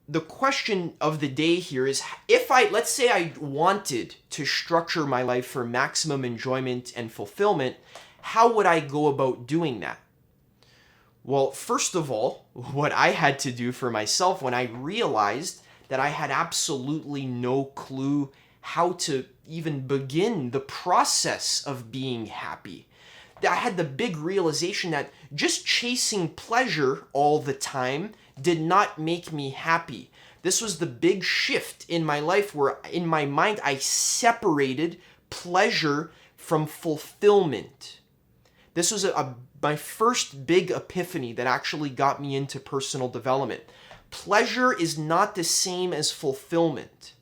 the question of the day here is, let's say I wanted to structure my life for maximum enjoyment and fulfillment, how would I go about doing that? Well, first of all, what I had to do for myself when I realized that I had absolutely no clue how to even begin the process of being happy. I had the big realization that just chasing pleasure all the time did not make me happy. This was the big shift in my life where, in my mind, I separated pleasure from fulfillment. This was my first big epiphany that actually got me into personal development. Pleasure is not the same as fulfillment.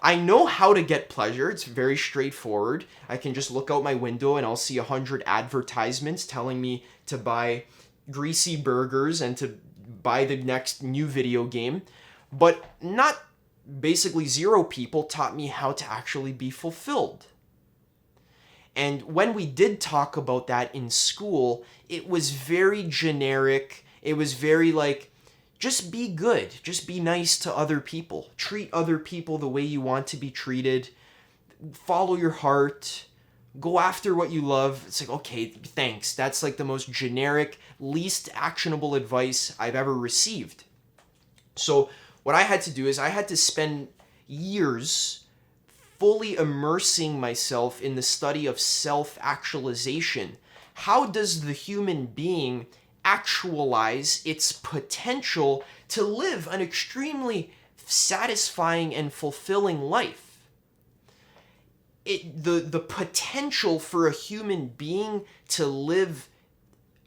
I know how to get pleasure. It's very straightforward. I can just look out my window and I'll see 100 advertisements telling me to buy greasy burgers and to buy the next new video game. But not basically zero people taught me how to actually be fulfilled. And when we did talk about that in school, it was very generic. It was very like, just be good. Just be nice to other people. Treat other people the way you want to be treated. Follow your heart. Go after what you love. It's like, okay, thanks. That's like the most generic, least actionable advice I've ever received. So what I had to do is I had to spend years fully immersing myself in the study of self-actualization. How does the human being actualize its potential to live an extremely satisfying and fulfilling life? The potential for a human being to live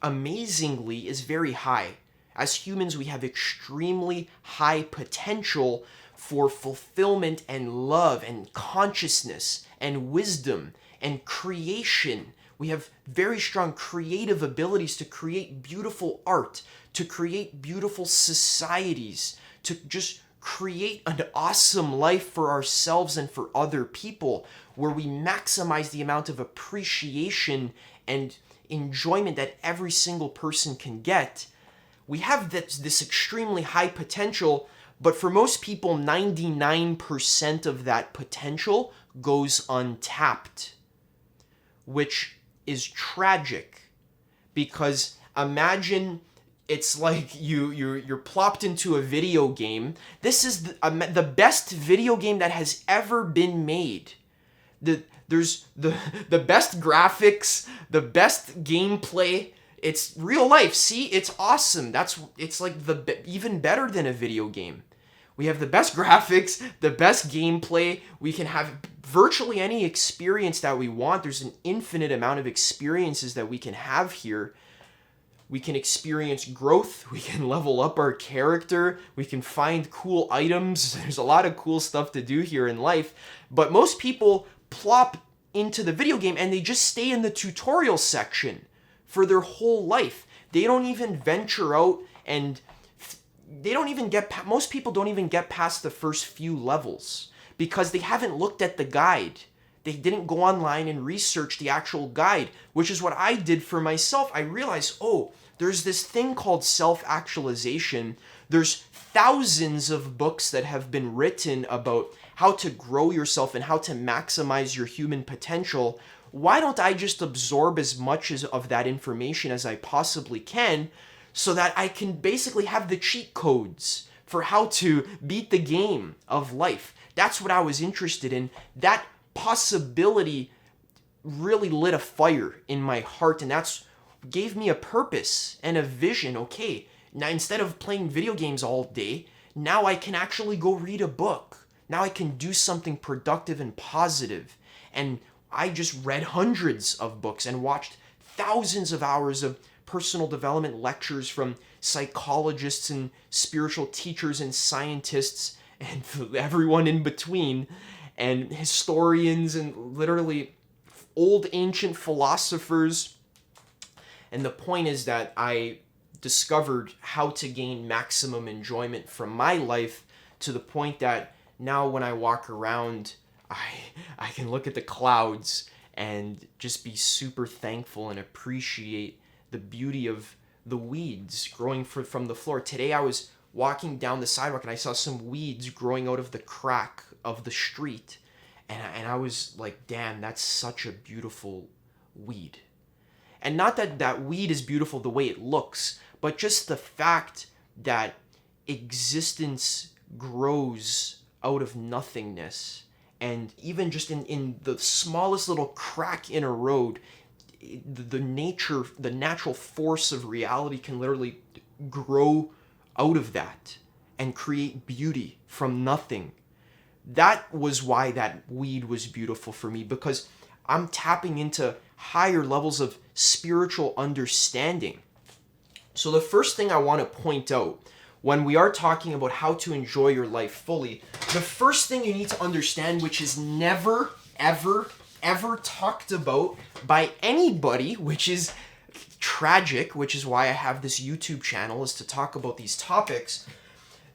amazingly is very high. As humans, we have extremely high potential for fulfillment and love and consciousness and wisdom and creation. We have very strong creative abilities to create beautiful art, to create beautiful societies, to just create an awesome life for ourselves and for other people, where we maximize the amount of appreciation and enjoyment that every single person can get. We have this extremely high potential, but for most people, 99% of that potential goes untapped, which is tragic. Because imagine it's like you're plopped into a video game. This is the best video game that has ever been made. There's the best graphics, the best gameplay. It's real life. See, it's awesome. It's like even better than a video game. We have the best graphics, the best gameplay. We can have virtually any experience that we want. There's an infinite amount of experiences that we can have here. We can experience growth. We can level up our character. We can find cool items. There's a lot of cool stuff to do here in life. But most people plop into the video game and they just stay in the tutorial section for their whole life. They don't even venture out, and most people don't even get past the first few levels because they haven't looked at the guide. They didn't go online and research the actual guide, which is what I did for myself. I realized, there's this thing called self-actualization. There's thousands of books that have been written about how to grow yourself and how to maximize your human potential. Why don't I just absorb as much of that information as I possibly can, so that I can basically have the cheat codes for how to beat the game of life? That's what I was interested in. That possibility really lit a fire in my heart, and that's gave me a purpose and a vision. Okay, now instead of playing video games all day, now I can actually go read a book. Now I can do something productive and positive. And I just read hundreds of books and watched thousands of hours of personal development lectures from psychologists and spiritual teachers and scientists and everyone in between, and historians and literally old ancient philosophers. And the point is that I discovered how to gain maximum enjoyment from my life, to the point that now when I walk around, I can look at the clouds and just be super thankful and appreciate the beauty of the weeds growing from the floor. Today I was walking down the sidewalk and I saw some weeds growing out of the crack of the street. And I was like, damn, that's such a beautiful weed. And not that that weed is beautiful the way it looks, but just the fact that existence grows out of nothingness. And even just in the smallest little crack in a road, the natural force of reality can literally grow out of that and create beauty from nothing. That was why that weed was beautiful for me, because I'm tapping into higher levels of spiritual understanding. So the first thing I want to point out when we are talking about how to enjoy your life fully, the first thing you need to understand, which is never, ever, ever talked about by anybody, which is tragic, which is why I have this YouTube channel, is to talk about these topics.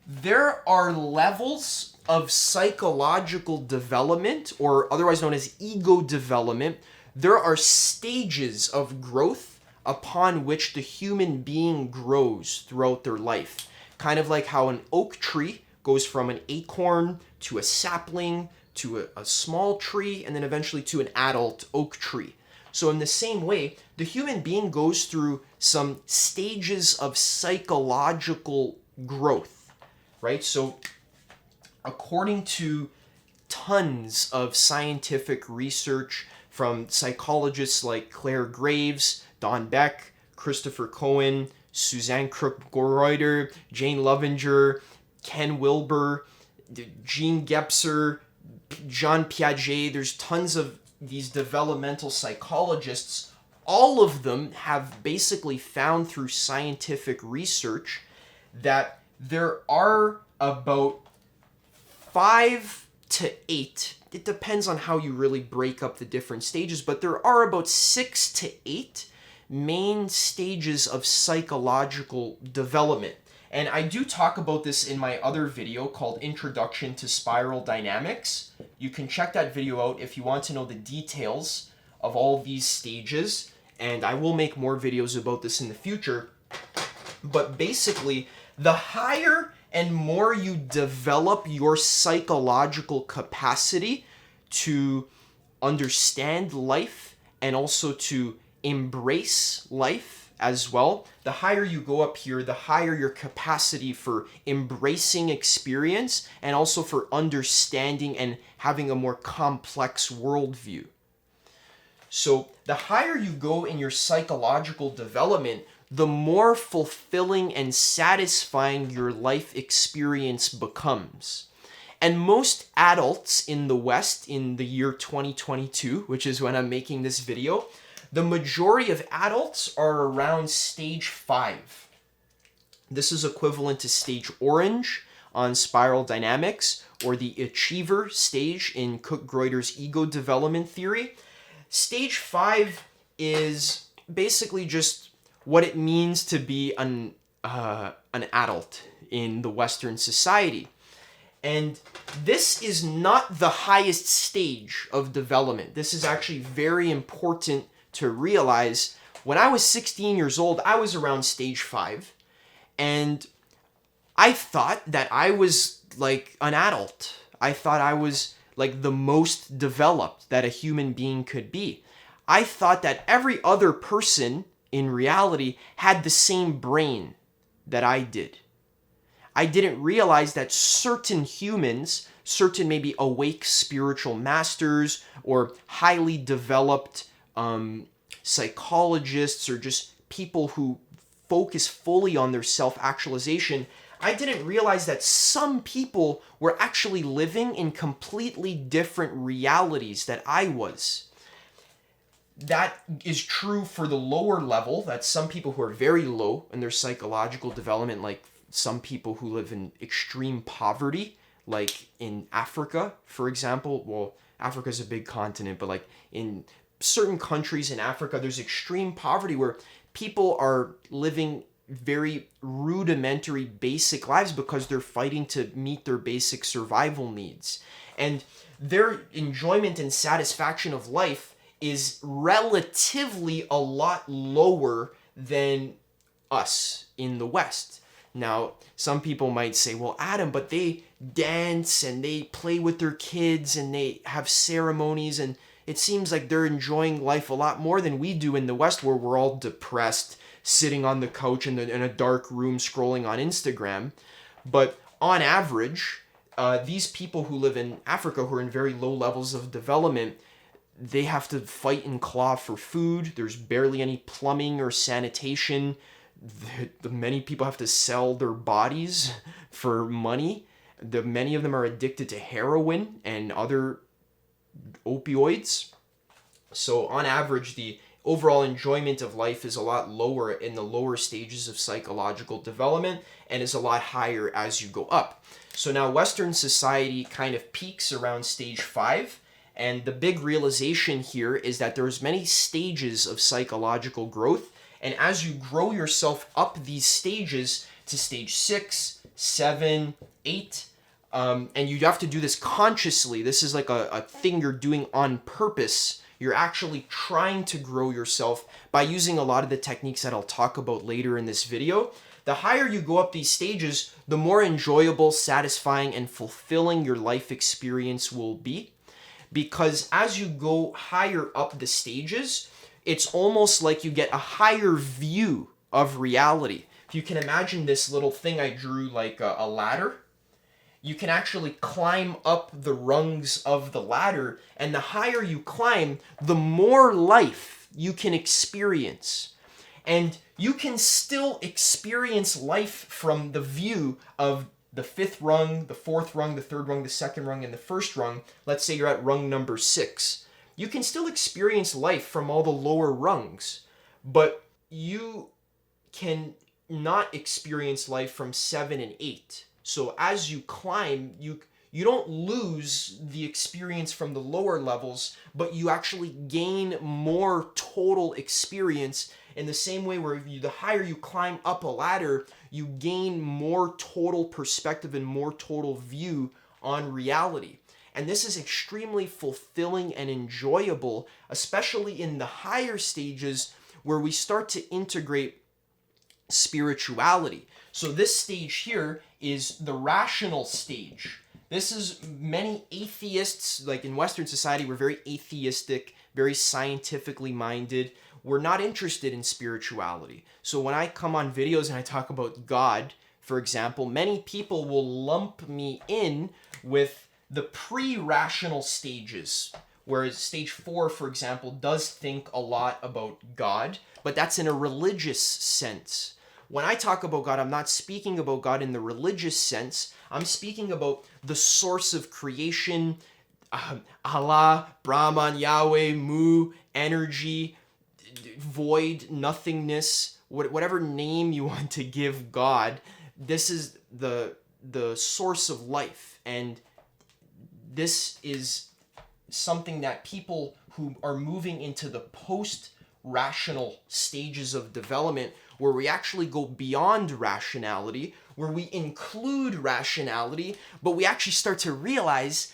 There are levels of psychological development, or otherwise known as ego development. There are stages of growth upon which the human being grows throughout their life. Kind of like how an oak tree goes from an acorn to a sapling to a small tree and then eventually to an adult oak tree. So in the same way, the human being goes through some stages of psychological growth, right? So according to tons of scientific research from psychologists like Claire Graves, Don Beck, Christopher Cohen, Suzanne Krug-Reuter, Jane Lovinger, Ken Wilber, Jean Gebser, Jean Piaget, there's tons of these developmental psychologists. All of them have basically found through scientific research that there are about 5 to 8, it depends on how you really break up the different stages, but there are about 6 to 8 main stages of psychological development. And I do talk about this in my other video called Introduction to Spiral Dynamics. You can check that video out if you want to know the details of all these stages, and I will make more videos about this in the future. But basically, the higher and more you develop your psychological capacity to understand life and also to embrace life as well, the higher you go up here, the higher your capacity for embracing experience and also for understanding and having a more complex worldview. So the higher you go in your psychological development, the more fulfilling and satisfying your life experience becomes. And most adults in the West in the year 2022, which is when I'm making this video, the majority of adults are around stage 5. This is equivalent to stage orange on spiral dynamics, or the achiever stage in Cook-Greuter's ego development theory. Stage 5 is basically just what it means to be an adult in the Western society. And this is not the highest stage of development. This is actually very important to realize. When I was 16 years old, I was around stage 5, and I thought that I was like an adult. I thought I was like the most developed that a human being could be. I thought that every other person in reality had the same brain that I did. I didn't realize that certain humans, certain maybe awake spiritual masters or highly developed psychologists or just people who focus fully on their self-actualization, I didn't realize that some people were actually living in completely different realities that I was. That is true for the lower level, that some people who are very low in their psychological development, like some people who live in extreme poverty, like in Africa, for example. Well, Africa is a big continent, but like in certain countries in Africa, there's extreme poverty where people are living very rudimentary basic lives because they're fighting to meet their basic survival needs. And their enjoyment and satisfaction of life is relatively a lot lower than us in the West. Now, some people might say, well, Adam, but they dance and they play with their kids and they have ceremonies, and it seems like they're enjoying life a lot more than we do in the West, where we're all depressed, sitting on the couch in a dark room scrolling on Instagram. But on average, these people who live in Africa, who are in very low levels of development, they have to fight and claw for food. There's barely any plumbing or sanitation. Many people have to sell their bodies for money. Many of them are addicted to heroin and other opioids. So on average, the overall enjoyment of life is a lot lower in the lower stages of psychological development and is a lot higher as you go up. So now Western society kind of peaks around stage 5. And the big realization here is that there's many stages of psychological growth. And as you grow yourself up these stages to stage 6, 7, 8, and you have to do this consciously. This is like a thing you're doing on purpose. You're actually trying to grow yourself by using a lot of the techniques that I'll talk about later in this video. The higher you go up these stages, the more enjoyable, satisfying, and fulfilling your life experience will be. Because as you go higher up the stages, it's almost like you get a higher view of reality. If you can imagine this little thing I drew like a ladder, you can actually climb up the rungs of the ladder, and the higher you climb, the more life you can experience. And you can still experience life from the view of the 5th rung, the 4th rung, the 3rd rung, the 2nd rung, and the 1st rung. Let's say you're at rung number 6. You can still experience life from all the lower rungs, but you can not experience life from 7 and 8. So as you climb, you don't lose the experience from the lower levels, but you actually gain more total experience in the same way where the higher you climb up a ladder, you gain more total perspective and more total view on reality. And this is extremely fulfilling and enjoyable, especially in the higher stages where we start to integrate spirituality. So this stage here is the rational stage. This is many atheists, like in Western society, we're very atheistic, very scientifically minded. We're not interested in spirituality. So when I come on videos and I talk about God, for example, many people will lump me in with the pre-rational stages, whereas stage 4, for example, does think a lot about God, but that's in a religious sense. When I talk about God, I'm not speaking about God in the religious sense. I'm speaking about the source of creation, Allah, Brahman, Yahweh, Mu, energy, void, nothingness, whatever name you want to give God. This is the source of life, and this is something that people who are moving into the post-rational stages of development, where we actually go beyond rationality, where we include rationality, but we actually start to realize,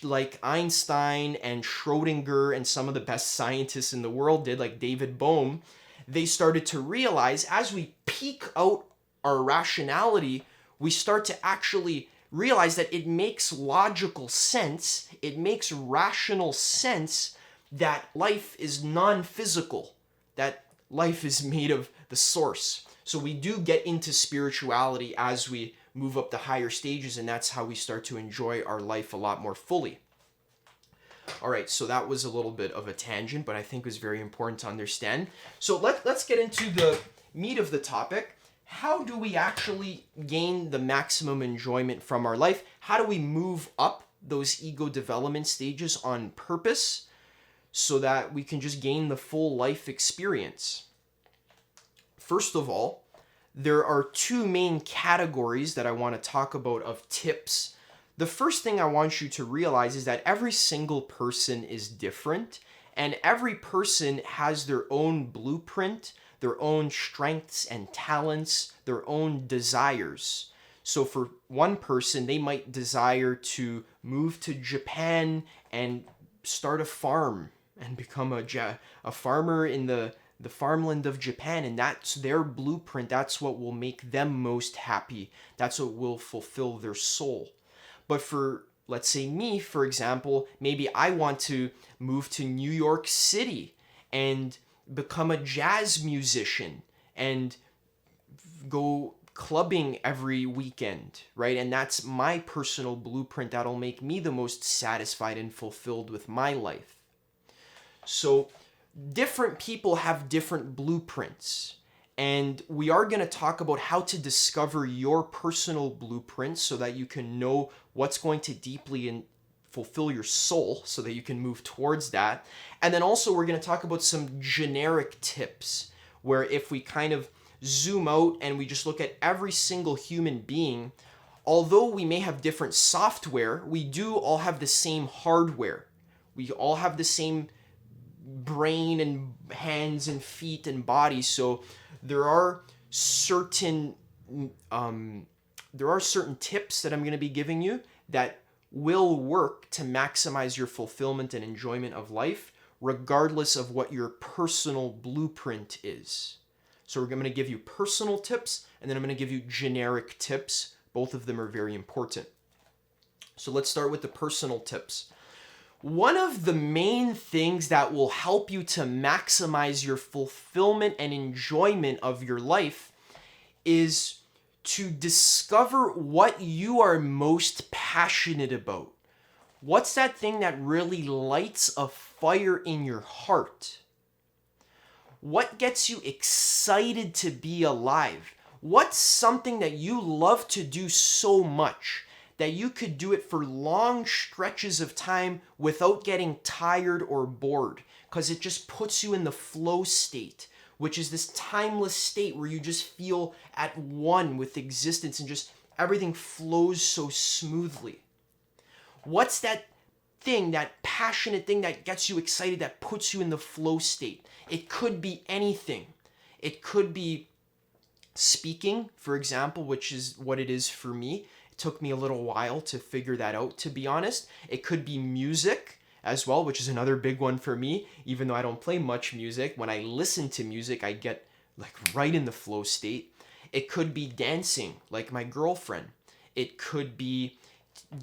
like Einstein and Schrodinger and some of the best scientists in the world did, like David Bohm, they started to realize as we peak out our rationality, we start to actually realize that it makes logical sense, it makes rational sense that life is non-physical, that life is made of the source. So we do get into spirituality as we move up the higher stages, and that's how we start to enjoy our life a lot more fully. All right, so that was a little bit of a tangent, but I think it was very important to understand. So let's get into the meat of the topic. How do we actually gain the maximum enjoyment from our life? How do we move up those ego development stages on purpose so that we can just gain the full life experience? First of all, there are 2 main categories that I want to talk about of tips. The first thing I want you to realize is that every single person is different, and every person has their own blueprint, their own strengths and talents, their own desires. So for one person, they might desire to move to Japan and start a farm and become a farmer in the the farmland of Japan, and that's their blueprint. That's what will make them most happy. That's what will fulfill their soul. But for, let's say me, for example, maybe I want to move to New York City and become a jazz musician and go clubbing every weekend, right? And that's my personal blueprint that'll make me the most satisfied and fulfilled with my life. So different people have different blueprints. And we are going to talk about how to discover your personal blueprint so that you can know what's going to deeply fulfill your soul so that you can move towards that. And then also we're going to talk about some generic tips where if we kind of zoom out and we just look at every single human being, although we may have different software, we do all have the same hardware. We all have the same brain and hands and feet and body. So there are certain tips that I'm going to be giving you that will work to maximize your fulfillment and enjoyment of life, regardless of what your personal blueprint is. So I'm going to give you personal tips, and then I'm going to give you generic tips. Both of them are very important. So let's start with the personal tips. One of the main things that will help you to maximize your fulfillment and enjoyment of your life is to discover what you are most passionate about. What's that thing that really lights a fire in your heart? What gets you excited to be alive? What's something that you love to do so much that you could do it for long stretches of time without getting tired or bored? Because it just puts you in the flow state, which is this timeless state where you just feel at one with existence and just everything flows so smoothly. What's that thing, that passionate thing that gets you excited, that puts you in the flow state? It could be anything. It could be speaking, for example, which is what it is for me. It took me a little while to figure that out, to be honest. It could be music as well, which is another big one for me. Even though I don't play much music, when I listen to music, I get like right in the flow state. It could be dancing, like my girlfriend. It could be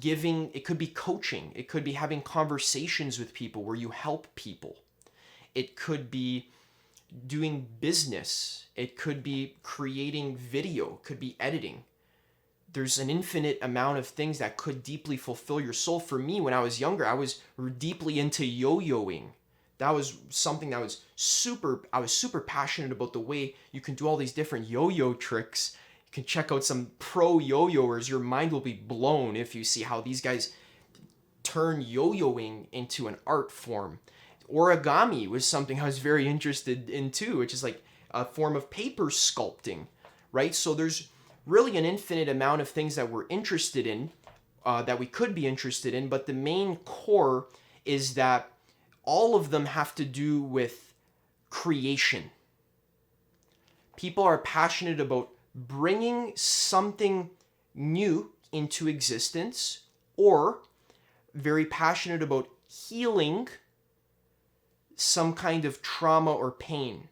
it could be coaching. It could be having conversations with people where you help people. It could be doing business. It could be creating video. It could be editing. There's an infinite amount of things that could deeply fulfill your soul. For me, when I was younger, I was deeply into yo-yoing. That was something that I was super passionate about, the way you can do all these different yo-yo tricks. You can check out some pro yo-yoers. Your mind will be blown if you see how these guys turn yo-yoing into an art form. Origami was something I was very interested in too, which is like a form of paper sculpting, right? So there's really an infinite amount of things that we're interested in, that we could be interested in, but the main core is that all of them have to do with creation. People are passionate about bringing something new into existence, or very passionate about healing some kind of trauma or pain.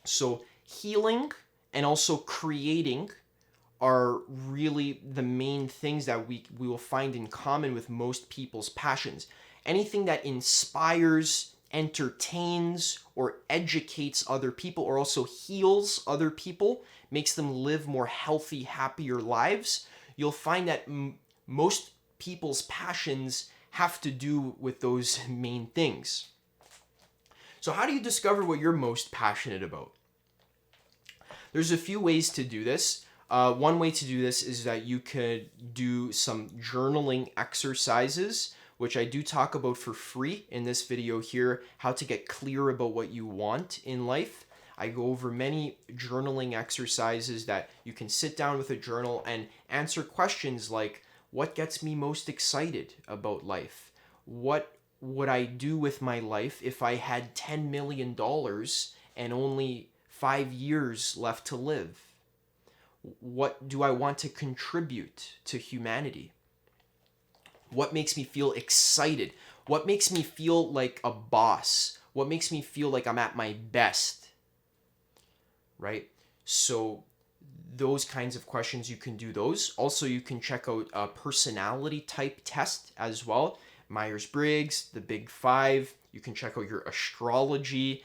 So healing and also creating are really the main things that we will find in common with most people's passions. Anything that inspires, entertains, or educates other people, or also heals other people, makes them live more healthy, happier lives, you'll find that most people's passions have to do with those main things. So how do you discover what you're most passionate about? There's a few ways to do this. One way to do this is that you could do some journaling exercises, which I do talk about for free in this video here, how to get clear about what you want in life. I go over many journaling exercises that you can sit down with a journal and answer questions like, what gets me most excited about life? What would I do with my life if I had $10 million and only 5 years left to live? What do I want to contribute to humanity? What makes me feel excited? What makes me feel like a boss? What makes me feel like I'm at my best? Right? So those kinds of questions, you can do those. Also, you can check out a personality type test as well. Myers-Briggs, the Big Five. You can check out your astrology.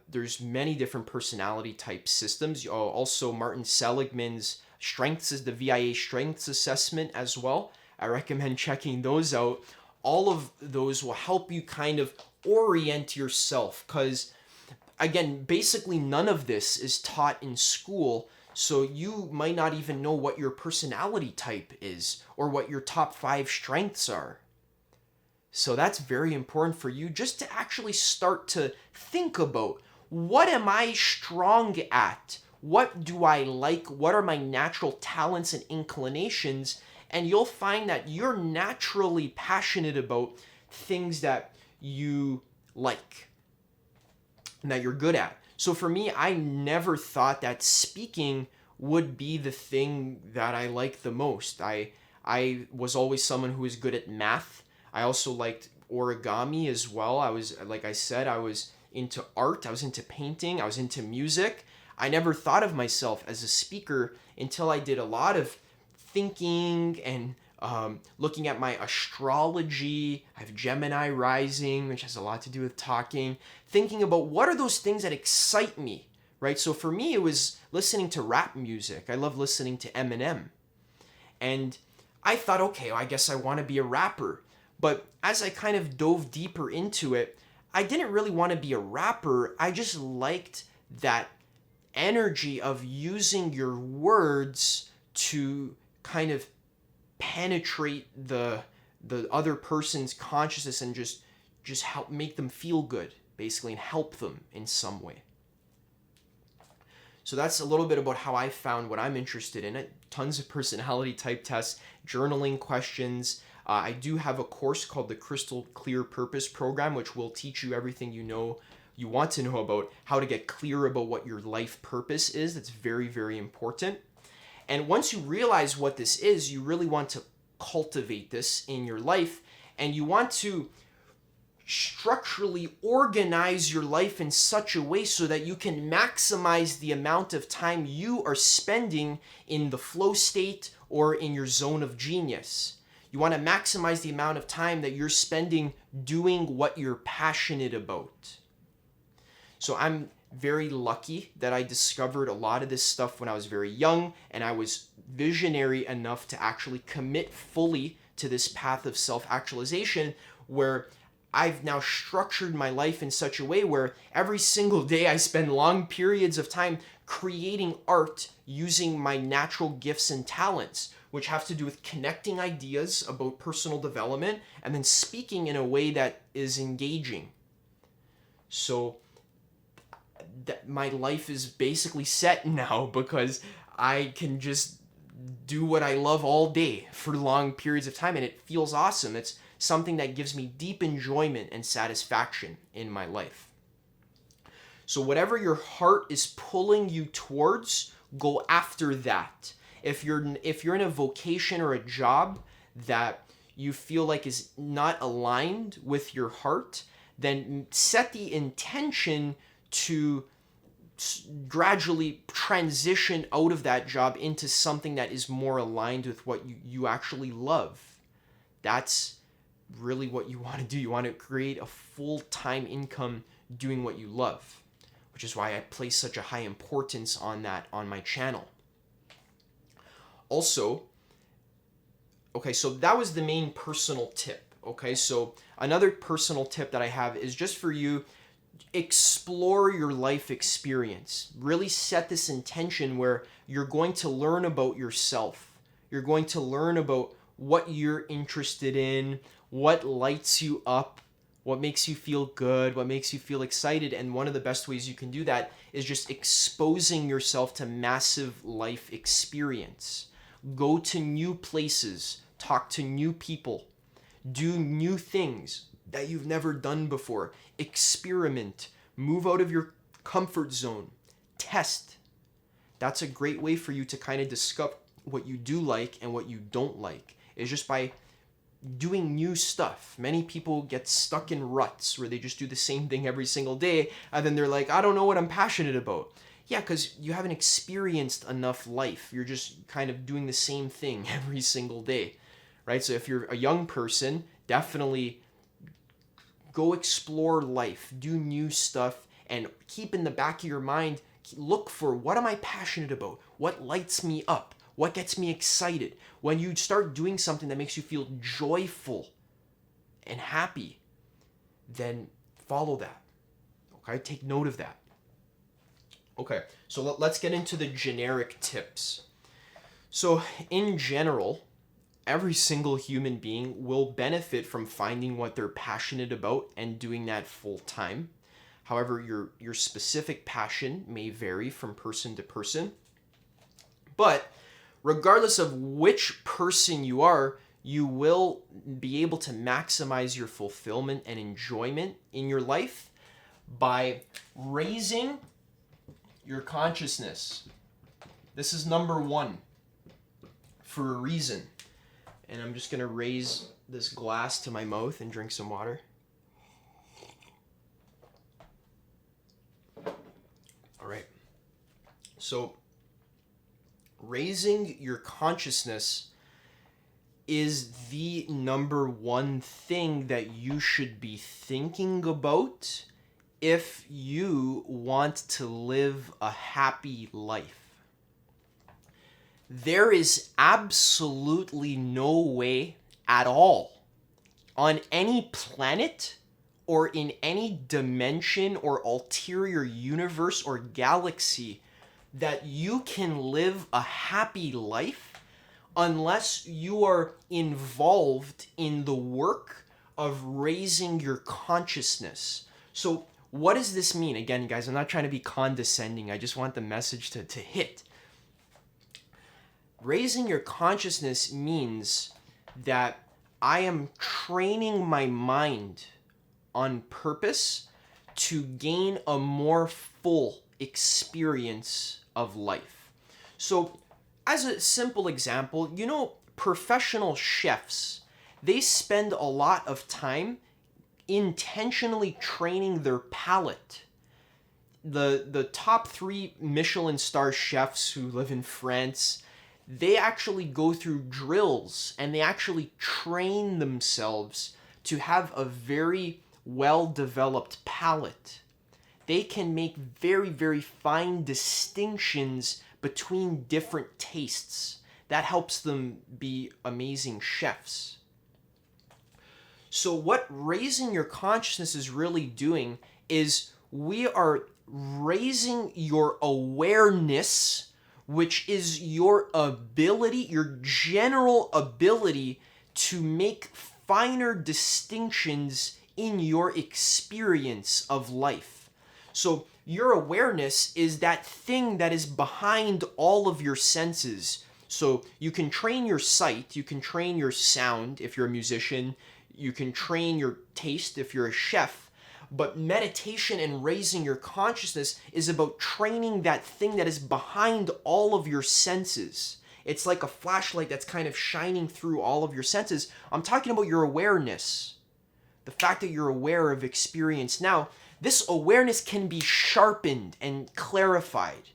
There's many different personality type systems. Also, Martin Seligman's strengths is the VIA strengths assessment as well. I recommend checking those out. All of those will help you kind of orient yourself, because again, basically none of this is taught in school, so you might not even know what your personality type is or what your top 5 strengths are. So that's very important for you, just to actually start to think about, what am I strong at? What do I like? What are my natural talents and inclinations? And you'll find that you're naturally passionate about things that you like and that you're good at. So for me, I never thought that speaking would be the thing that I like the most. I was always someone who was good at math. I also liked origami as well. I was, like I said, I was into art, I was into painting, I was into music. I never thought of myself as a speaker until I did a lot of thinking and looking at my astrology. I have Gemini rising, which has a lot to do with talking, thinking about what are those things that excite me, right? So for me, it was listening to rap music. I love listening to Eminem. And I thought, okay, well, I guess I want to be a rapper. But as I kind of dove deeper into it, I didn't really want to be a rapper. I just liked that energy of using your words to kind of penetrate the other person's consciousness and just help make them feel good, basically, and help them in some way. So that's a little bit about how I found what I'm interested in. Tons of personality type tests, journaling questions. I do have a course called the Crystal Clear Purpose Program, which will teach you everything you want to know about how to get clear about what your life purpose is. That's very, very important. And once you realize what this is, you really want to cultivate this in your life, and you want to structurally organize your life in such a way so that you can maximize the amount of time you are spending in the flow state or in your zone of genius. You want to maximize the amount of time that you're spending doing what you're passionate about. So I'm very lucky that I discovered a lot of this stuff when I was very young, and I was visionary enough to actually commit fully to this path of self-actualization, where I've now structured my life in such a way where every single day I spend long periods of time creating art using my natural gifts and talents, which have to do with connecting ideas about personal development and then speaking in a way that is engaging. So that my life is basically set now, because I can just do what I love all day for long periods of time, and it feels awesome. It's something that gives me deep enjoyment and satisfaction in my life. So whatever your heart is pulling you towards, go after that. If you're in a vocation or a job that you feel like is not aligned with your heart, then set the intention to gradually transition out of that job into something that is more aligned with what you actually love. That's really what you want to do. You want to create a full-time income doing what you love, which is why I place such a high importance on that on my channel. Also, okay, so that was the main personal tip. Okay, so another personal tip that I have is just for you: explore your life experience. Really set this intention where you're going to learn about yourself. You're going to learn about what you're interested in, what lights you up, what makes you feel good, what makes you feel excited. And one of the best ways you can do that is just exposing yourself to massive life experience. Go to new places, talk to new people, do new things that you've never done before. Experiment, move out of your comfort zone, test. That's a great way for you to kind of discover what you do like and what you don't like, is just by doing new stuff. Many people get stuck in ruts where they just do the same thing every single day, and then they're like, I don't know what I'm passionate about. Yeah, because you haven't experienced enough life. You're just kind of doing the same thing every single day, right? So if you're a young person, definitely go explore life, do new stuff, and keep in the back of your mind, look for, what am I passionate about? What lights me up? What gets me excited? When you start doing something that makes you feel joyful and happy, then follow that. Okay, take note of that. Okay, so let's get into the generic tips. So in general, every single human being will benefit from finding what they're passionate about and doing that full time. However, your specific passion may vary from person to person. But regardless of which person you are, you will be able to maximize your fulfillment and enjoyment in your life by raising your consciousness. This is number one for a reason. And I'm just going to raise this glass to my mouth and drink some water. All right. So, raising your consciousness is the number one thing that you should be thinking about if you want to live a happy life. There is absolutely no way at all on any planet or in any dimension or ulterior universe or galaxy that you can live a happy life unless you are involved in the work of raising your consciousness. So what does this mean? Again, guys, I'm not trying to be condescending. I just want the message to hit. Raising your consciousness means that I am training my mind on purpose to gain a more full experience of life. So, as a simple example, professional chefs, they spend a lot of time intentionally training their palate. The top 3 Michelin star chefs who live in France, they actually go through drills and they actually train themselves to have a very well-developed palate. They can make very, very fine distinctions between different tastes. That helps them be amazing chefs. So what raising your consciousness is really doing is we are raising your awareness, which is your ability, your general ability to make finer distinctions in your experience of life. So your awareness is that thing that is behind all of your senses. So you can train your sight, you can train your sound if you're a musician, you can train your taste if you're a chef, but meditation and raising your consciousness is about training that thing that is behind all of your senses. It's like a flashlight that's kind of shining through all of your senses. I'm talking about your awareness. The fact that you're aware of experience now, this awareness can be sharpened and clarified.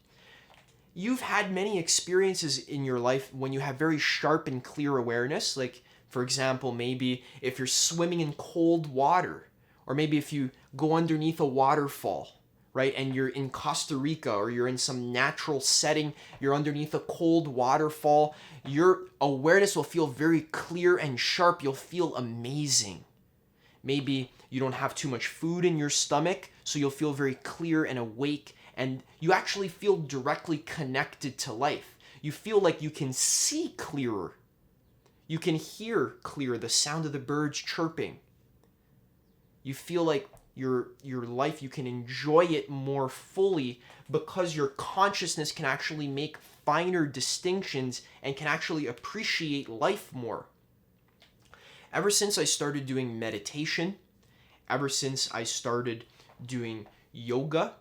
You've had many experiences in your life when you have very sharp and clear awareness. Like, for example, maybe if you're swimming in cold water, or maybe if you go underneath a waterfall, right? And you're in Costa Rica or you're in some natural setting, you're underneath a cold waterfall, your awareness will feel very clear and sharp. You'll feel amazing. Maybe you don't have too much food in your stomach, so you'll feel very clear and awake, and you actually feel directly connected to life. You feel like you can see clearer. You can hear clearer, the sound of the birds chirping. You feel like your life, you can enjoy it more fully because your consciousness can actually make finer distinctions and can actually appreciate life more. Ever since I started doing meditation, ever since I started doing yoga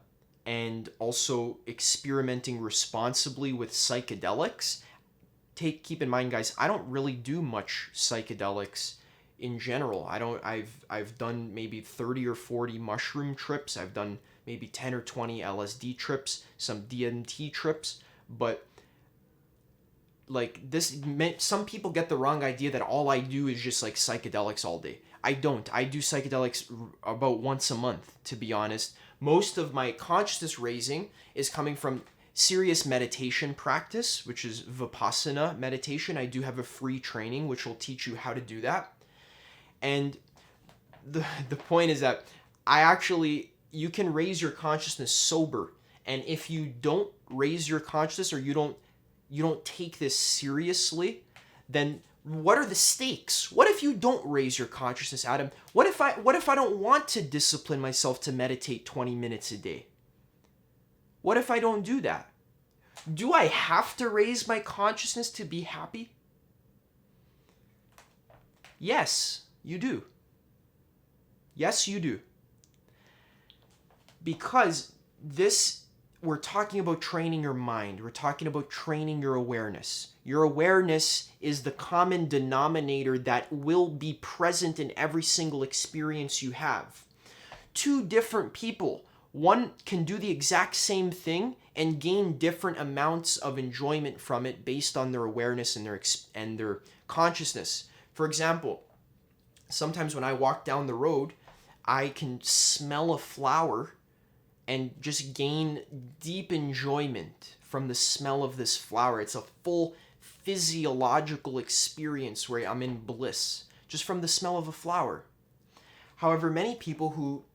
and also experimenting responsibly with psychedelics, keep in mind, guys, I don't really do much psychedelics in general. I've done maybe 30 or 40 mushroom trips. I've done maybe 10 or 20 LSD trips, some DMT trips, but like this meant some people get the wrong idea that all I do is just like psychedelics all day. I don't. I do psychedelics about once a month, to be honest. Most of my consciousness raising is coming from serious meditation practice, which is Vipassana meditation. I do have a free training which will teach you how to do that. And the point is that you can raise your consciousness sober. And if you don't raise your consciousness, or you don't take this seriously, then what are the stakes? What if you don't raise your consciousness, Adam? What if I don't want to discipline myself to meditate 20 minutes a day? What if I don't do that? Do I have to raise my consciousness to be happy? Yes, you do. Yes, you do. Because we're talking about training your mind. We're talking about training your awareness. Your awareness is the common denominator that will be present in every single experience you have. Two different people, one can do the exact same thing and gain different amounts of enjoyment from it based on their awareness and their consciousness. For example, sometimes when I walk down the road, I can smell a flower and just gain deep enjoyment from the smell of this flower. It's a full physiological experience where I'm in bliss just from the smell of a flower. However, many people who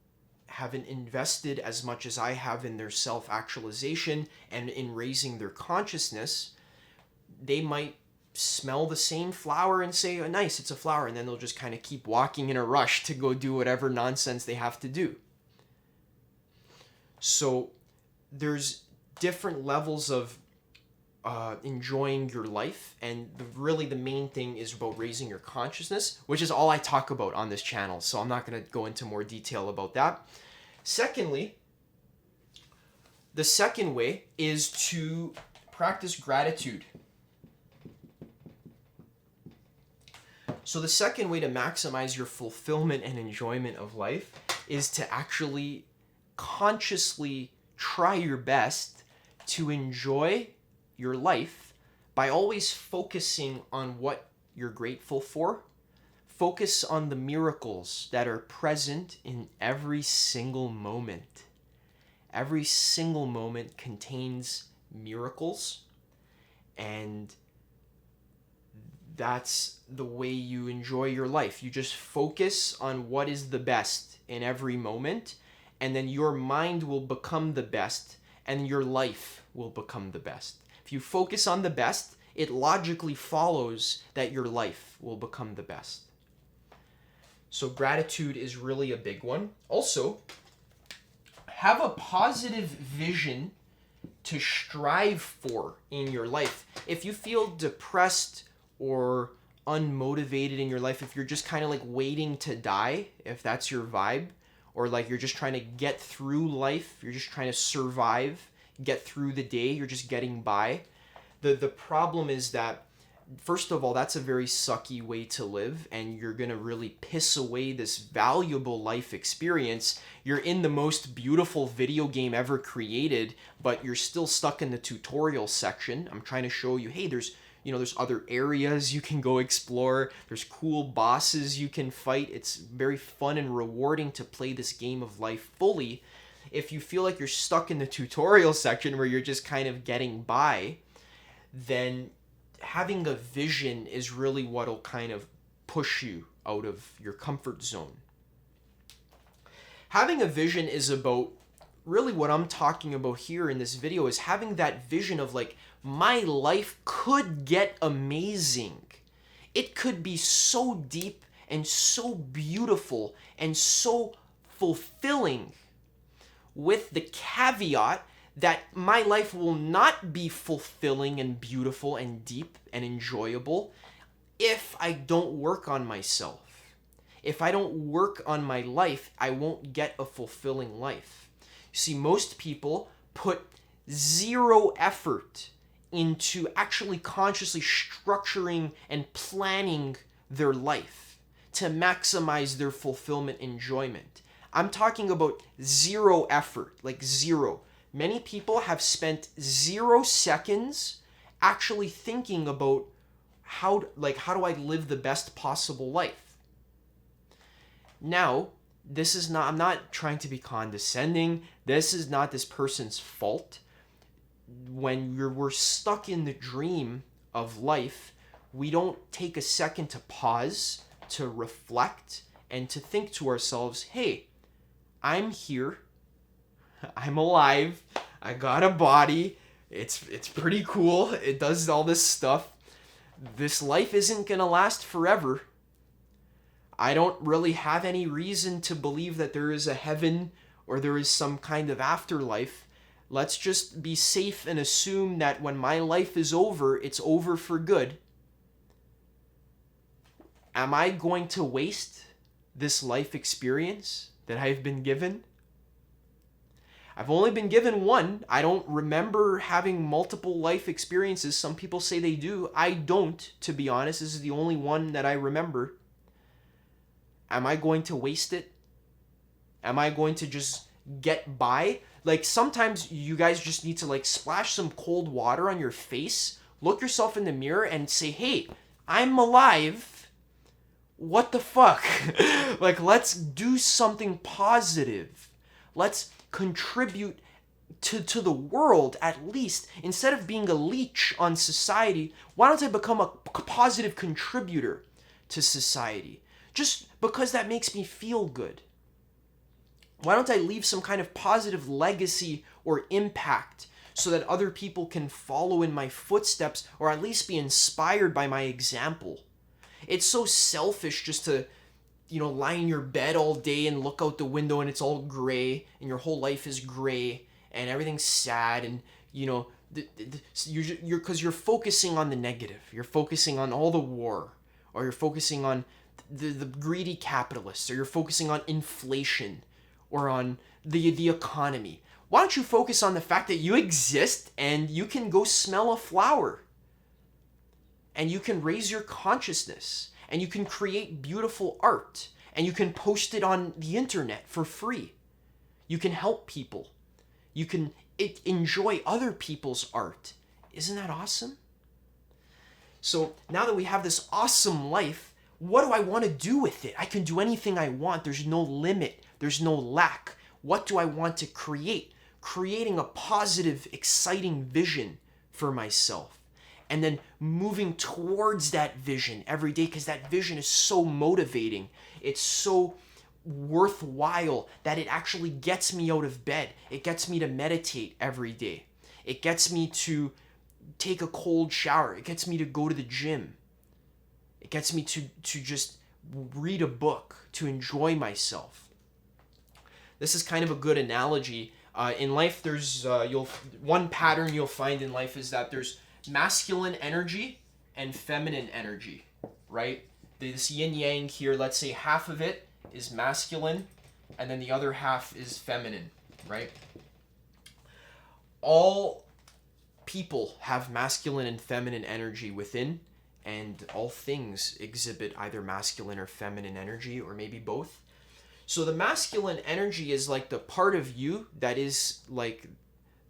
haven't invested as much as I have in their self-actualization and in raising their consciousness, they might smell the same flower and say, oh, nice, it's a flower, and then they'll just kind of keep walking in a rush to go do whatever nonsense they have to do. So there's different levels of enjoying your life, and really the main thing is about raising your consciousness, which is all I talk about on this channel, so I'm not going to go into more detail about that. Secondly, the second way is to practice gratitude. So the second way to maximize your fulfillment and enjoyment of life is to actually consciously try your best to enjoy your life by always focusing on what you're grateful for. Focus on the miracles that are present in every single moment. Every single moment contains miracles, and that's the way you enjoy your life. You just focus on what is the best in every moment, and then your mind will become the best, and your life will become the best. If you focus on the best, it logically follows that your life will become the best. So gratitude is really a big one. Also, have a positive vision to strive for in your life. If you feel depressed or unmotivated in your life, if you're just kind of like waiting to die, if that's your vibe, or like you're just trying to get through life, you're just trying to survive, get through the day, you're just getting by. The problem is that, first of all, that's a very sucky way to live, and you're going to really piss away this valuable life experience. You're in the most beautiful video game ever created, but you're still stuck in the tutorial section. I'm trying to show you, hey, there's other areas you can go explore. There's cool bosses you can fight. It's very fun and rewarding to play this game of life fully. If you feel like you're stuck in the tutorial section where you're just kind of getting by, then having a vision is really what'll kind of push you out of your comfort zone. Having a vision is about, really what I'm talking about here in this video is having that vision of like, my life could get amazing. It could be so deep and so beautiful and so fulfilling, with the caveat that my life will not be fulfilling and beautiful and deep and enjoyable if I don't work on myself. If I don't work on my life, I won't get a fulfilling life. You see, most people put zero effort into actually consciously structuring and planning their life. to maximize their fulfillment enjoyment. I'm talking about zero effort, like zero. Many people have spent 0 seconds actually thinking about how do I live the best possible life. Now, I'm not trying to be condescending. This is not this person's fault. When we're stuck in the dream of life, we don't take a second to pause, to reflect, and to think to ourselves, hey, I'm here, I'm alive, I got a body, it's pretty cool, it does all this stuff. This life isn't gonna last forever. I don't really have any reason to believe that there is a heaven or there is some kind of afterlife. Let's just be safe and assume that when my life is over, it's over for good. Am I going to waste this life experience that I've been given? I've only been given one. I don't remember having multiple life experiences. Some people say they do. I don't, to be honest. This is the only one that I remember. Am I going to waste it? Am I going to just get by? Like, sometimes you guys just need to like splash some cold water on your face, look yourself in the mirror and say, hey, I'm alive. What the fuck? Like, let's do something positive. Let's contribute to the world, at least. Instead of being a leech on society, why don't I become a positive contributor to society? Just because that makes me feel good. Why don't I leave some kind of positive legacy or impact so that other people can follow in my footsteps or at least be inspired by my example? It's so selfish just to, lie in your bed all day and look out the window and it's all gray and your whole life is gray and everything's sad and, because you're focusing on the negative. You're focusing on all the war, or you're focusing on the greedy capitalists, or you're focusing on inflation, or on the economy. Why don't you focus on the fact that you exist and you can go smell a flower? And you can raise your consciousness. And you can create beautiful art. And you can post it on the internet for free. You can help people. You can enjoy other people's art. Isn't that awesome? So now that we have this awesome life, what do I want to do with it? I can do anything I want. There's no limit. There's no lack. What do I want to create? Creating a positive, exciting vision for myself. And then moving towards that vision every day, because that vision is so motivating. It's so worthwhile that it actually gets me out of bed. It gets me to meditate every day. It gets me to take a cold shower. It gets me to go to the gym. It gets me to just read a book, to enjoy myself. This is kind of a good analogy. In life, there's one pattern you'll find in life is that there's masculine energy and feminine energy, right? This yin yang here, let's say half of it is masculine and then the other half is feminine, right? All people have masculine and feminine energy within, and all things exhibit either masculine or feminine energy, or maybe both. So the masculine energy is like the part of you that is like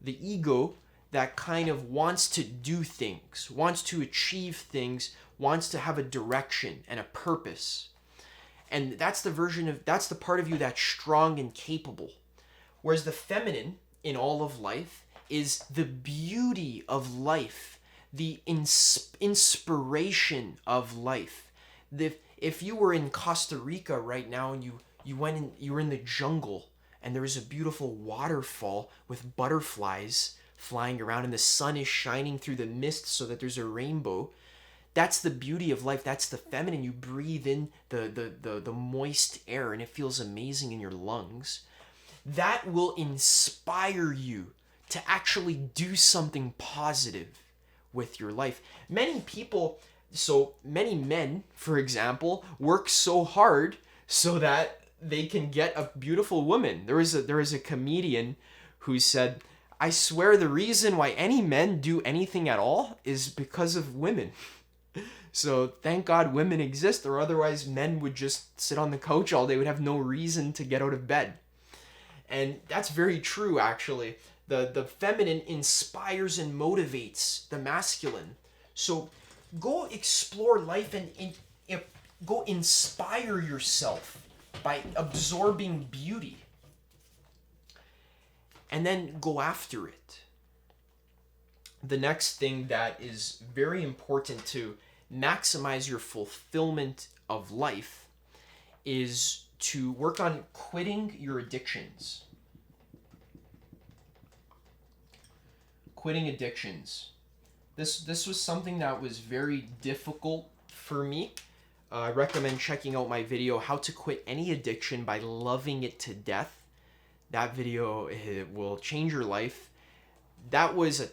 the ego that kind of wants to do things, wants to achieve things, wants to have a direction and a purpose. And that's the part of you that's strong and capable. Whereas the feminine in all of life is the beauty of life, the inspiration of life. If you were in Costa Rica right now and you were in the jungle and there was a beautiful waterfall with butterflies flying around and the sun is shining through the mist so that there's a rainbow, that's the beauty of life. That's the feminine. You breathe in the moist air and it feels amazing in your lungs. That will inspire you to actually do something positive with your life. Many men, for example, work so hard so that they can get a beautiful woman. There is a comedian who said, I swear the reason why any men do anything at all is because of women. So thank God women exist, or otherwise men would just sit on the couch all day, would have no reason to get out of bed. And that's very true, actually. The feminine inspires and motivates the masculine. So go explore life and go inspire yourself by absorbing beauty. And then go after it. The next thing that is very important to maximize your fulfillment of life is to work on quitting your addictions. Quitting addictions. This was something that was very difficult for me. I recommend checking out my video, How to Quit Any Addiction by Loving It to Death. That video, it will change your life. That was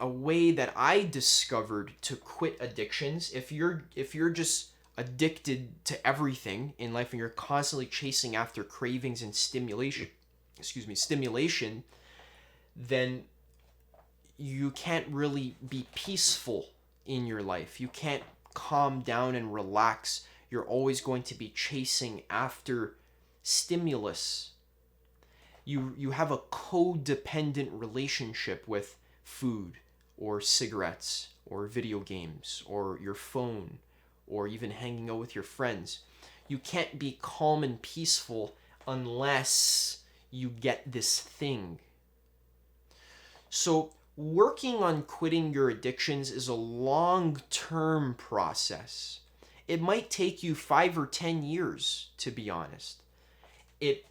a way that I discovered to quit addictions. If you're just addicted to everything in life and you're constantly chasing after cravings and stimulation, then you can't really be peaceful in your life. You can't calm down and relax. You're always going to be chasing after stimulus. You have a codependent relationship with food or cigarettes or video games or your phone or even hanging out with your friends. You can't be calm and peaceful unless you get this thing. So working on quitting your addictions is a long-term process. It might take you 5 or 10 years, to be honest. It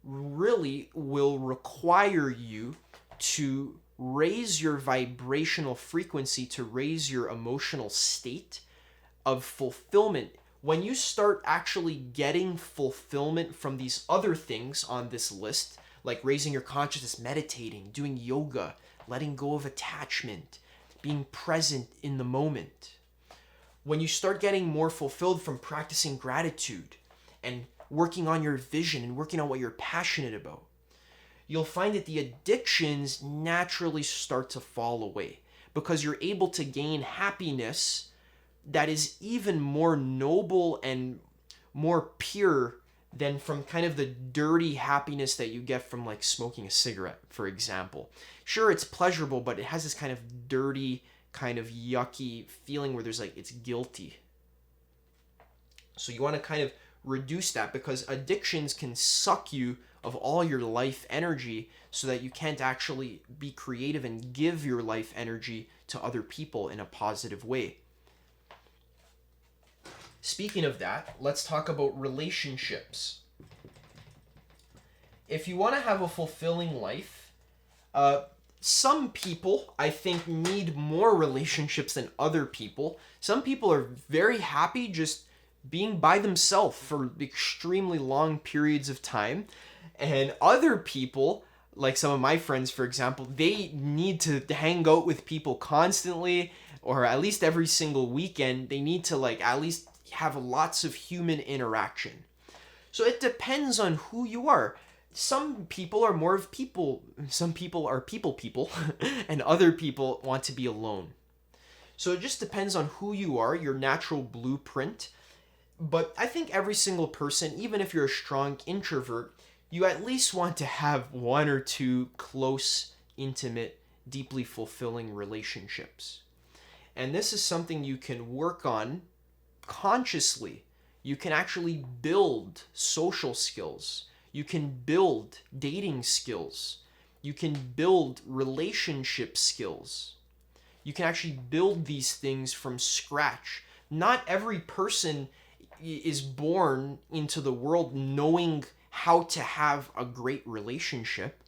really will require you to raise your vibrational frequency, to raise your emotional state of fulfillment. When you start actually getting fulfillment from these other things on this list, like raising your consciousness, meditating, doing yoga, letting go of attachment, being present in the moment. When you start getting more fulfilled from practicing gratitude and working on your vision and working on what you're passionate about, you'll find that the addictions naturally start to fall away because you're able to gain happiness that is even more noble and more pure than from kind of the dirty happiness that you get from like smoking a cigarette, for example. Sure, it's pleasurable, but it has this kind of dirty, kind of yucky feeling where there's like, it's guilty. So you want to kind of reduce that because addictions can suck you of all your life energy so that you can't actually be creative and give your life energy to other people in a positive way. Speaking of that, let's talk about relationships. If you want to have a fulfilling life, some people, I think, need more relationships than other people. Some people are very happy just being by themselves for extremely long periods of time. And other people, like some of my friends, for example, they need to hang out with people constantly, or at least every single weekend. They need to like at least have lots of human interaction. So it depends on who you are. Some people are more of people, some people are people, and other people want to be alone. So it just depends on who you are, your natural blueprint. But I think every single person, even if you're a strong introvert, you at least want to have 1 or 2 close, intimate, deeply fulfilling relationships. And this is something you can work on consciously. You can actually build social skills. You can build dating skills. You can build relationship skills. You can actually build these things from scratch. Not every person is born into the world knowing how to have a great relationship.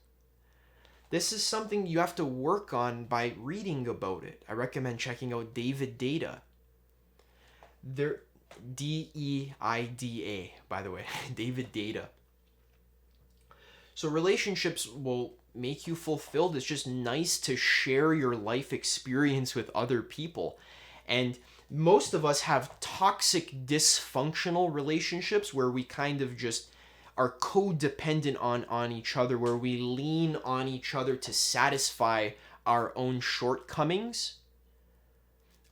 This is something you have to work on by reading about it. I recommend checking out David Deida. D-E-I-D-A, by the way, David Deida. So relationships will make you fulfilled. It's just nice to share your life experience with other people. And most of us have toxic, dysfunctional relationships where we kind of just are codependent on each other, where we lean on each other to satisfy our own shortcomings,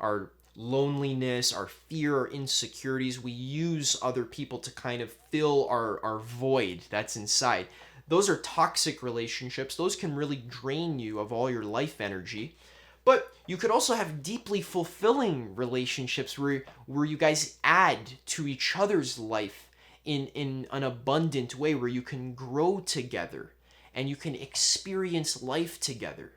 our loneliness, our fear, our insecurities. We use other people to kind of fill our void that's inside. Those are toxic relationships. Those can really drain you of all your life energy. But you could also have deeply fulfilling relationships where you guys add to each other's life in an abundant way, where you can grow together and you can experience life together.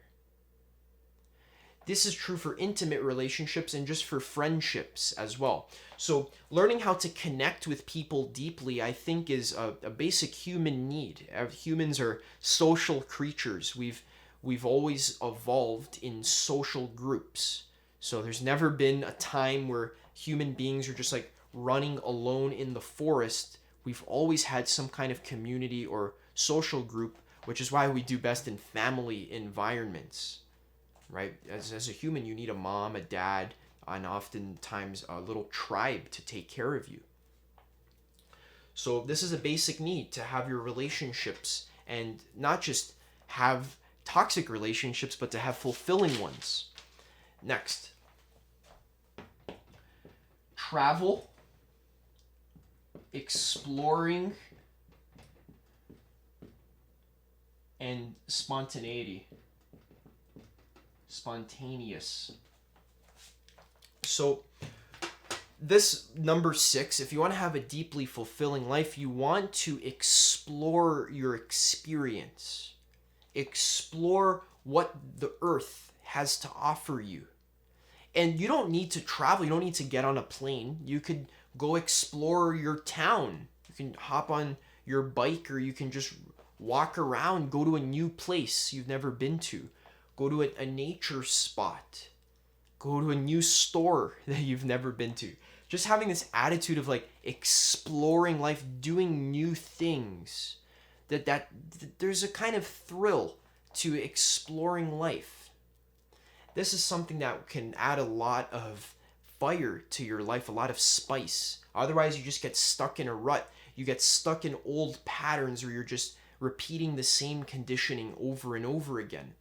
This is true for intimate relationships and just for friendships as well. So learning how to connect with people deeply, I think, is a basic human need. Humans are social creatures. We've always evolved in social groups. So there's never been a time where human beings are just like running alone in the forest. We've always had some kind of community or social group, which is why we do best in family environments. Right? As a human, you need a mom, a dad, and oftentimes a little tribe to take care of you. So this is a basic need, to have your relationships, and not just have toxic relationships, but to have fulfilling ones. Next, travel, exploring, and spontaneity. Spontaneous. So this number 6, if you want to have a deeply fulfilling life, you want to explore your experience. Explore what the earth has to offer you. And you don't need to travel. You don't need to get on a plane. You could go explore your town. You can hop on your bike, or you can just walk around, go to a new place you've never been to. Go to a nature spot. Go to a new store that you've never been to. Just having this attitude of like exploring life, doing new things. That there's a kind of thrill to exploring life. This is something that can add a lot of fire to your life, a lot of spice. Otherwise, you just get stuck in a rut. You get stuck in old patterns where you're just repeating the same conditioning over and over again.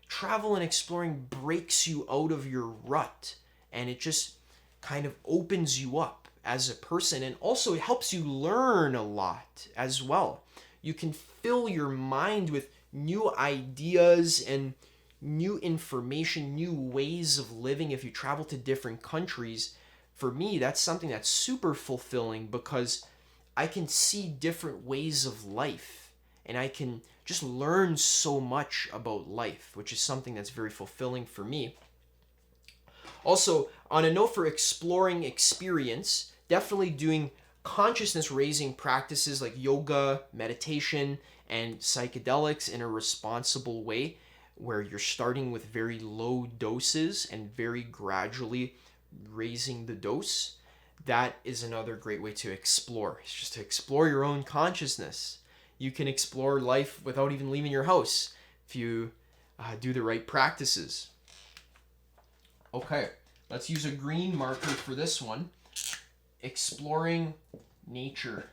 Travel and exploring breaks you out of your rut, and it just kind of opens you up as a person, and also it helps you learn a lot as well. You can fill your mind with new ideas and new information, new ways of living if you travel to different countries. For me, that's something that's super fulfilling, because I can see different ways of life, and I can just learn so much about life, which is something that's very fulfilling for me. Also, on a note for exploring experience, definitely doing consciousness raising practices like yoga, meditation, and psychedelics in a responsible way, where you're starting with very low doses and very gradually raising the dose. That is another great way to explore. It's just to explore your own consciousness. You can explore life without even leaving your house if you do the right practices. Okay, let's use a green marker for this one. Exploring nature.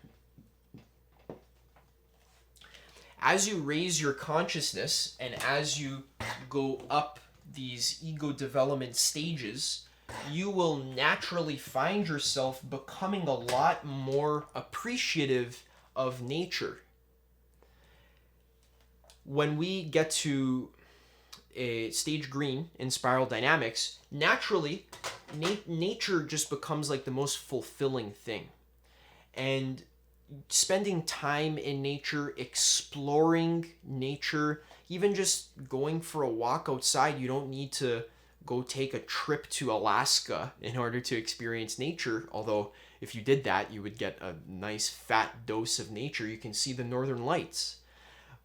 As you raise your consciousness and as you go up these ego development stages, you will naturally find yourself becoming a lot more appreciative of nature. When we get to a stage green in spiral dynamics, naturally, nature just becomes like the most fulfilling thing. And spending time in nature, exploring nature, even just going for a walk outside, you don't need to go take a trip to Alaska in order to experience nature. Although if you did that, you would get a nice fat dose of nature. You can see the northern lights.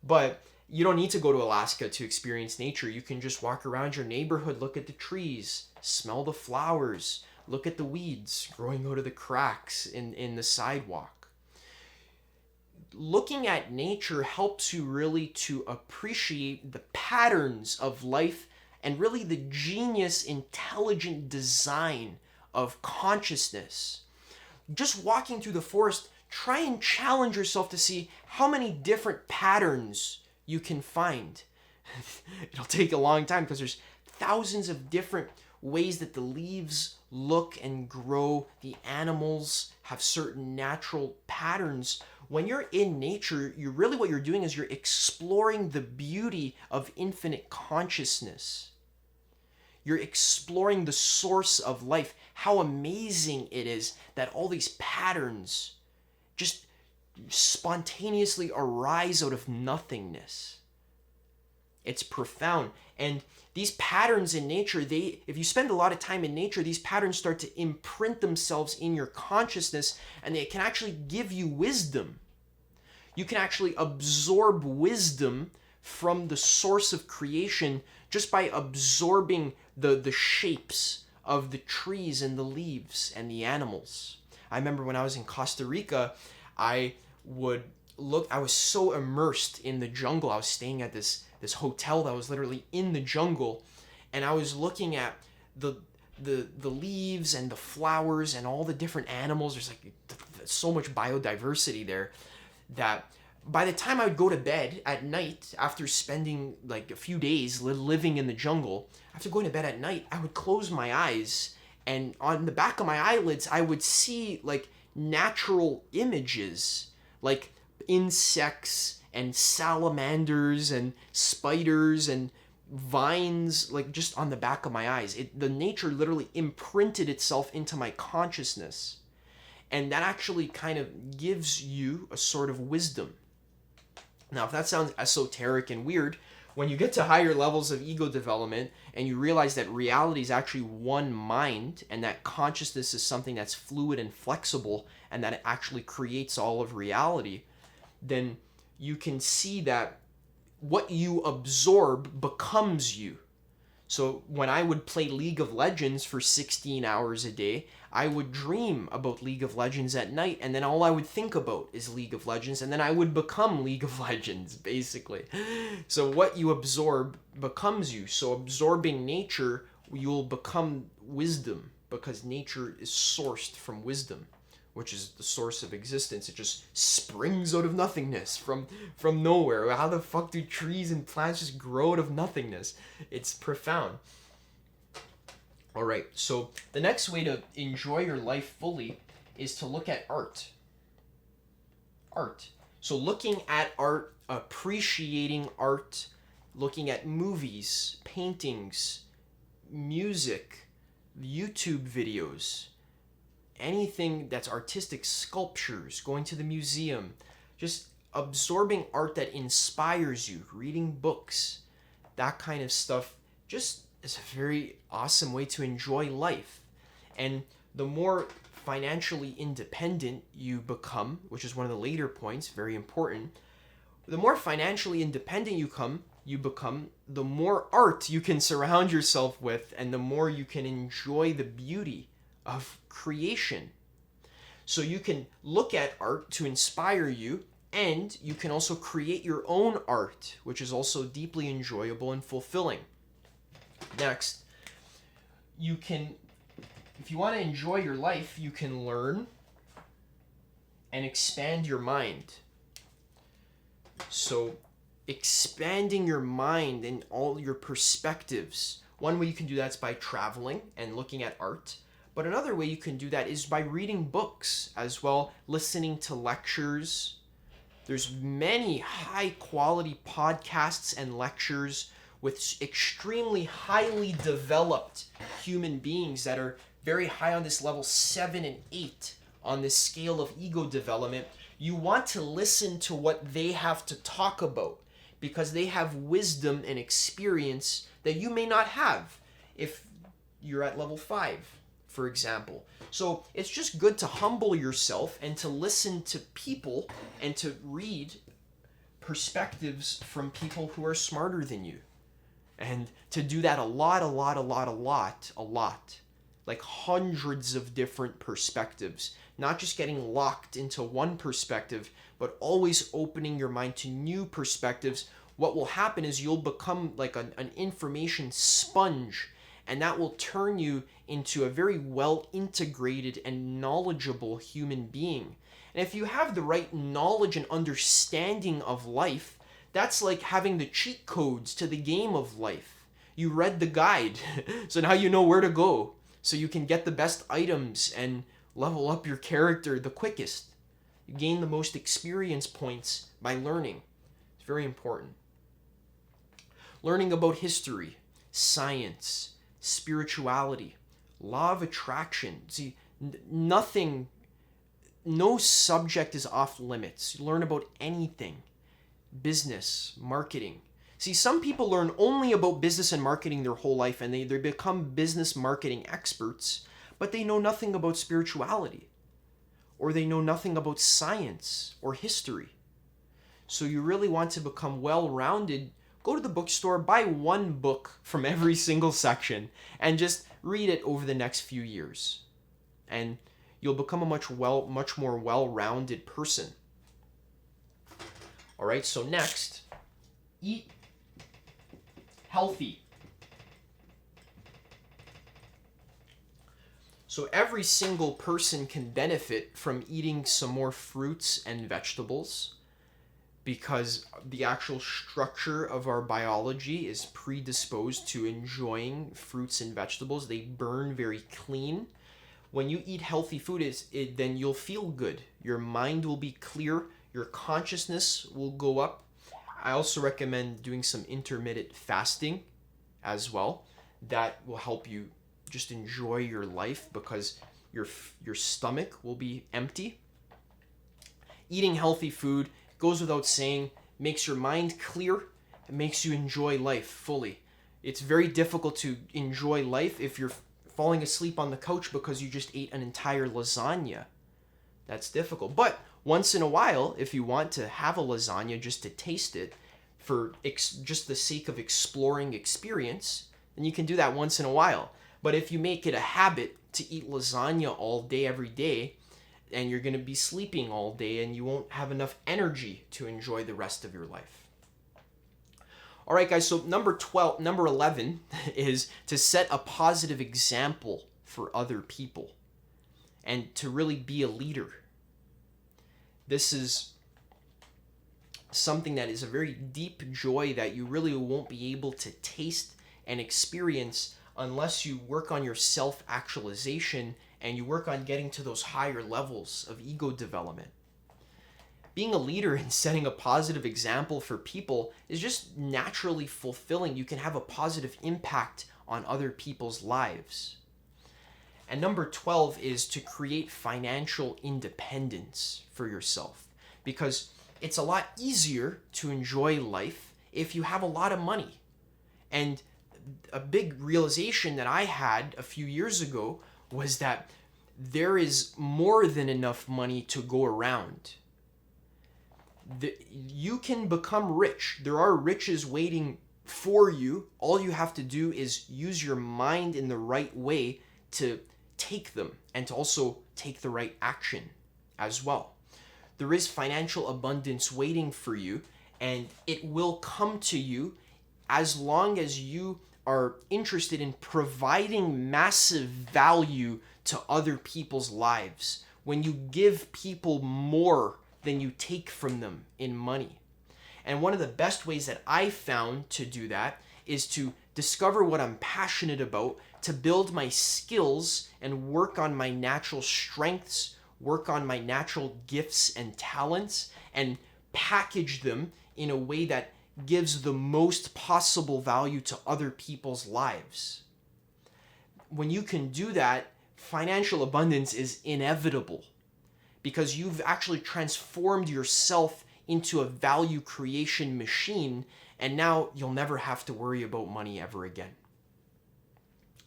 But you don't need to go to Alaska to experience nature. You can just walk around your neighborhood, look at the trees, smell the flowers, look at the weeds growing out of the cracks in the sidewalk. Looking at nature helps you really to appreciate the patterns of life and really the genius, intelligent design of consciousness. Just walking through the forest, try and challenge yourself to see how many different patterns you can find. It'll take a long time because there's thousands of different ways that the leaves look and grow, the animals have certain natural patterns. When you're in nature, you really what you're doing is you're exploring the beauty of infinite consciousness. You're exploring the source of life, how amazing it is that all these patterns just spontaneously arise out of nothingness. It's profound. And these patterns in nature, if you spend a lot of time in nature, these patterns start to imprint themselves in your consciousness, and they can actually give you wisdom. You can actually absorb wisdom from the source of creation just by absorbing the shapes of the trees and the leaves and the animals. I remember when I was in Costa Rica, I was so immersed in the jungle. I was staying at this hotel that was literally in the jungle, and I was looking at the leaves and the flowers and all the different animals. There's like so much biodiversity there that by the time I would go to bed at night, after spending like a few days living in the jungle, after going to bed at night, I would close my eyes, and on the back of my eyelids, I would see like natural images, like insects and salamanders and spiders and vines, like just on the back of my eyes. The nature literally imprinted itself into my consciousness, and that actually kind of gives you a sort of wisdom. Now, if that sounds esoteric and weird, when you get to higher levels of ego development and you realize that reality is actually one mind and that consciousness is something that's fluid and flexible and that it actually creates all of reality, then you can see that what you absorb becomes you. So when I would play League of Legends for 16 hours a day, I would dream about League of Legends at night, and then all I would think about is League of Legends, and then I would become League of Legends, basically. So what you absorb becomes you. So absorbing nature, you'll become wisdom, because nature is sourced from wisdom, which is the source of existence. It just springs out of nothingness, from nowhere. How the fuck do trees and plants just grow out of nothingness? It's profound. All right, so the next way to enjoy your life fully is to look at art. Art. So looking at art, appreciating art, looking at movies, paintings, music, YouTube videos, anything that's artistic, sculptures, going to the museum, just absorbing art that inspires you, reading books, that kind of stuff, just is a very awesome way to enjoy life. And the more financially independent you become, which is one of the later points, very important, the more financially independent you become, the more art you can surround yourself with, and the more you can enjoy the beauty of creation. So you can look at art to inspire you, and you can also create your own art, which is also deeply enjoyable and fulfilling. Next, you can, if you want to enjoy your life, you can learn and expand your mind. So expanding your mind and all your perspectives. One way you can do that is by traveling and looking at art. But another way you can do that is by reading books as well, listening to lectures. There's many high quality podcasts and lectures with extremely highly developed human beings that are very high on this level 7 and 8 on this scale of ego development. You want to listen to what they have to talk about because they have wisdom and experience that you may not have if you're at level 5, for example. So it's just good to humble yourself and to listen to people and to read perspectives from people who are smarter than you. And to do that a lot. Like hundreds of different perspectives. Not just getting locked into one perspective, but always opening your mind to new perspectives. What will happen is you'll become like an information sponge, and that will turn you into a very well integrated and knowledgeable human being. And if you have the right knowledge and understanding of life, that's like having the cheat codes to the game of life. You read the guide. So now you know where to go. So you can get the best items and level up your character the quickest. You gain the most experience points by learning. It's very important. Learning about history, science, spirituality, law of attraction. See, nothing, no subject is off limits. You learn about anything. Business, marketing. See, some people learn only about business and marketing their whole life, and they become business marketing experts, but they know nothing about spirituality, or they know nothing about science or history. So you really want to become well-rounded, go to the bookstore, buy one book from every single section, and just read it over the next few years. And you'll become a much more well-rounded person. All right, so next, eat healthy. So every single person can benefit from eating some more fruits and vegetables because the actual structure of our biology is predisposed to enjoying fruits and vegetables. They burn very clean. When you eat healthy food, then you'll feel good. Your mind will be clear. Your consciousness will go up. I also recommend doing some intermittent fasting as well. That will help you just enjoy your life because your stomach will be empty. Eating healthy food goes without saying, makes your mind clear, and makes you enjoy life fully. It's very difficult to enjoy life if you're falling asleep on the couch because you just ate an entire lasagna. That's difficult. But once in a while, if you want to have a lasagna just to taste it for just the sake of exploring experience, then you can do that once in a while. But if you make it a habit to eat lasagna all day, every day, and you're going to be sleeping all day and you won't have enough energy to enjoy the rest of your life. All right, guys, so number 11 is to set a positive example for other people and to really be a leader. This is something that is a very deep joy that you really won't be able to taste and experience unless you work on your self-actualization and you work on getting to those higher levels of ego development. Being a leader and setting a positive example for people is just naturally fulfilling. You can have a positive impact on other people's lives. And number 12 is to create financial independence for yourself, because it's a lot easier to enjoy life if you have a lot of money. And a big realization that I had a few years ago was that there is more than enough money to go around. You can become rich. There are riches waiting for you. All you have to do is use your mind in the right way to take them and to also take the right action as well. There is financial abundance waiting for you, and it will come to you as long as you are interested in providing massive value to other people's lives. When you give people more than you take from them in money. And one of the best ways that I found to do that is to discover what I'm passionate about, to build my skills and work on my natural strengths, work on my natural gifts and talents, and package them in a way that gives the most possible value to other people's lives. When you can do that, financial abundance is inevitable because you've actually transformed yourself into a value creation machine, and now you'll never have to worry about money ever again.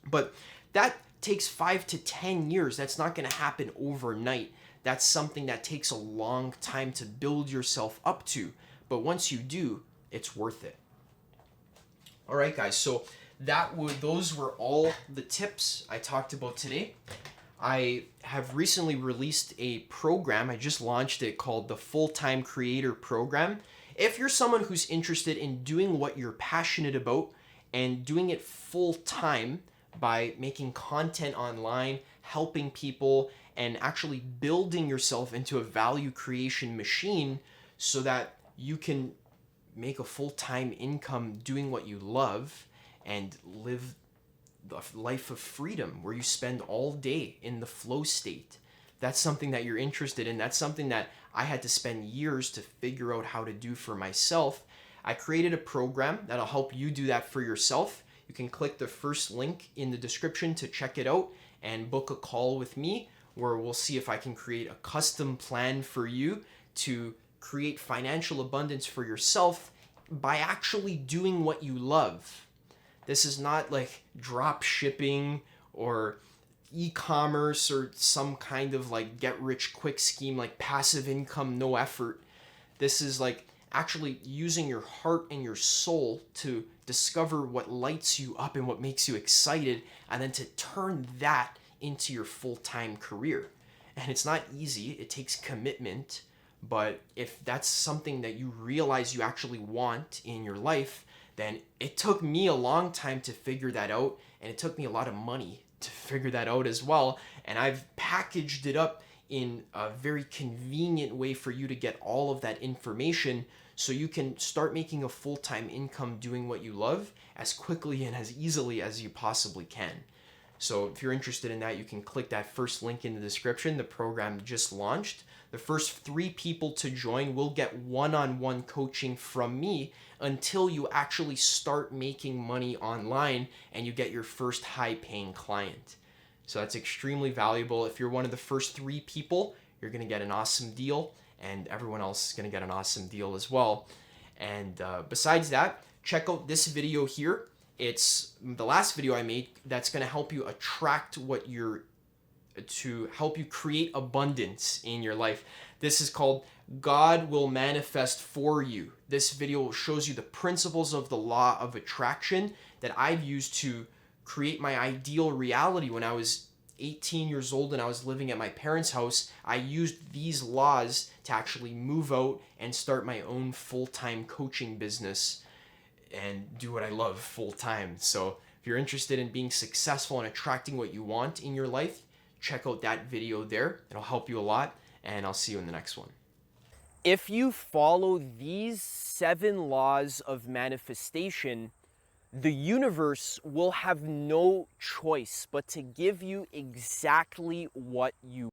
But that takes 5 to 10 years. That's not going to happen overnight. That's something that takes a long time to build yourself up to. But once you do, it's worth it. All right, guys. So those were all the tips I talked about today. I have recently released a program. I just launched it called the Full-Time Creator Program. If you're someone who's interested in doing what you're passionate about and doing it full-time by making content online, helping people, and actually building yourself into a value creation machine so that you can make a full-time income doing what you love and live the life of freedom where you spend all day in the flow state. That's something that you're interested in. That's something that I had to spend years to figure out how to do for myself. I created a program that'll help you do that for yourself. You can click the first link in the description to check it out and book a call with me where we'll see if I can create a custom plan for you to create financial abundance for yourself by actually doing what you love. This is not like drop shipping or e-commerce or some kind of like get rich quick scheme like passive income, no effort. This is like actually using your heart and your soul to discover what lights you up and what makes you excited, and then to turn that into your full-time career. And it's not easy, it takes commitment, but if that's something that you realize you actually want in your life, then it took me a long time to figure that out, and it took me a lot of money to figure that out as well. And I've packaged it up in a very convenient way for you to get all of that information so you can start making a full-time income doing what you love as quickly and as easily as you possibly can. So if you're interested in that, you can click that first link in the description. The program just launched. The first 3 people to join will get one-on-one coaching from me until you actually start making money online and you get your first high-paying client. So that's extremely valuable. If you're one of the first 3 people, you're going to get an awesome deal, and everyone else is going to get an awesome deal as well. And besides that, check out this video here. It's the last video I made that's going to help you attract what you're to help you create abundance in your life. This is called God Will Manifest For You. This video shows you the principles of the law of attraction that I've used to create my ideal reality. When I was 18 years old and I was living at my parents' house, I used these laws to actually move out and start my own full-time coaching business and do what I love full-time. So if you're interested in being successful and attracting what you want in your life, check out that video there. It'll help you a lot, and I'll see you in the next one. If you follow these 7 laws of manifestation, the universe will have no choice but to give you exactly what you